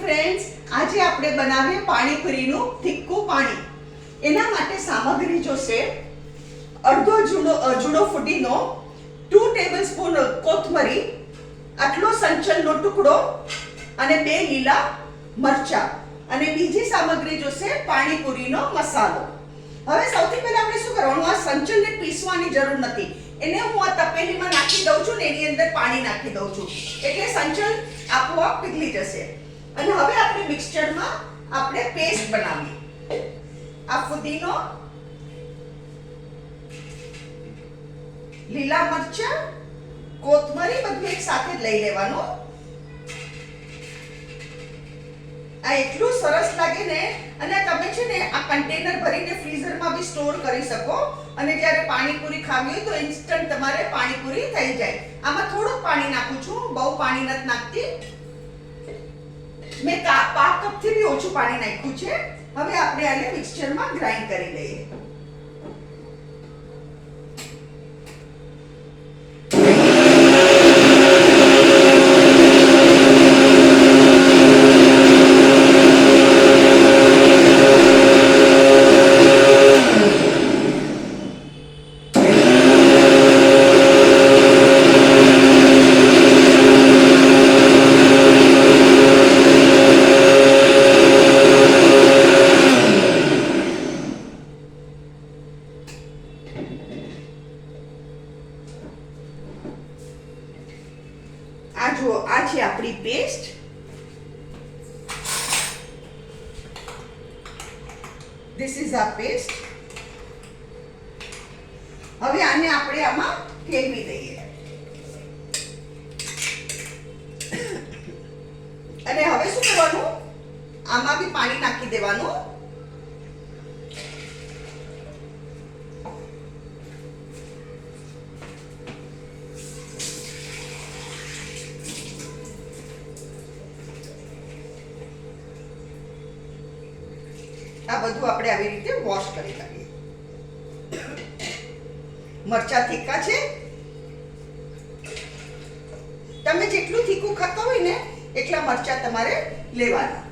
Friends, આજે આપણે બનાવીએ પાણીપુરીનું તીખું પાણી. એના માટે સામગ્રી જોશે: અડધો જુડો ફુદીનો, 2 ટેબલસ્પૂન કોથમરી, આટલો સંચલનો ટુકડો અને 2 લીલા મરચા. અને બીજી સામગ્રી જોશે પાણીપુરીનો મસાલો. હવે સૌથી પહેલા આપણે શું કરવાનું, આ સંચલને પીસવાની જરૂર નથી. એને હું આ તપેલીમાં નાખી દઉં છું ને એની અંદર પાણી નાખી દઉં છું, એટલે સંચલ આપોઆપ પીગળી જશે. અને હવે આપણે મિક્સચરમાં આપણે પેસ્ટ બનાવીએ. આ ફુદીનો, લીલા મરચા, કોથમરી બધું એક સાથે લઈ લેવાનું. આ એટલું સરસ લાગે ને, અને તમે છે ને આ કન્ટેનર ભરીને ફ્રીઝરમાં બી સ્ટોર કરી શકો, અને જ્યારે પાણીપુરી ખાવી હોય તો ઇન્સ્ટન્ટ તમારે પાણીપુરી થઈ જાય. આમાં થોડુંક પાણી નાખું છું, બહુ પાણી નથી નાખતી. મેં 5 કપથી બી ઓછું પાણી નાખ્યું છે. હવે આપણે આને મિક્સચરમાં ગ્રાઇન્ડ કરી લઈએ. આ છે આપણી પેસ્ટ. ધીસ ઇઝ આ પેસ્ટ. હવે આને આપણે આમાં ફેરવી દઈએ. અને હવે શું કરવાનું, આમાં બી પાણી નાખી દેવાનું. આ બધું આપણે આવી રીતે વોશ કરી લઈએ. મરચા તીખા છે, તમે જેટલું તીખું ખાતા હોય ને એટલા મરચા તમારે લેવાના.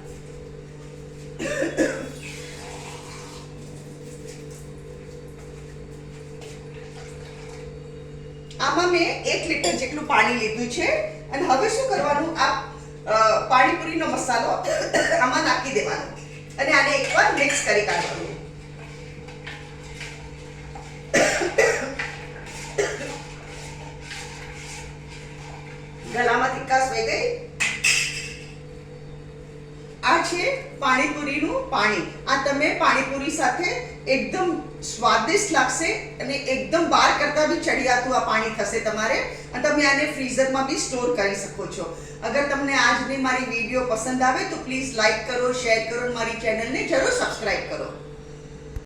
આમાં મેં 1 લીટર જેટલું પાણી લીધું છે. અને હવે શું કરવાનું, આ પાણીપુરીનો મસાલો આમાં નાખી દેવાનો અને આને એકવાર મિક્સ કરી કાઢવાનું. ગળામાં તીખાશ વહી ગઈ. આ છે પાણીપુરીનું પાણી. આ તમે પાણીપુરી સાથે એકદમ સ્વાદિષ્ટ લાગશે અને એકદમ બહાર કરતા બી ચડિયાતું આ પાણી થશે તમારે. અને તમે આને ફ્રીઝરમાં બી સ્ટોર કરી શકો છો. અગર તમને આજની મારી વિડીયો પસંદ આવે તો પ્લીઝ લાઈક કરો, શેર કરો, મારી ચેનલને જરૂર સબસ્ક્રાઇબ કરો.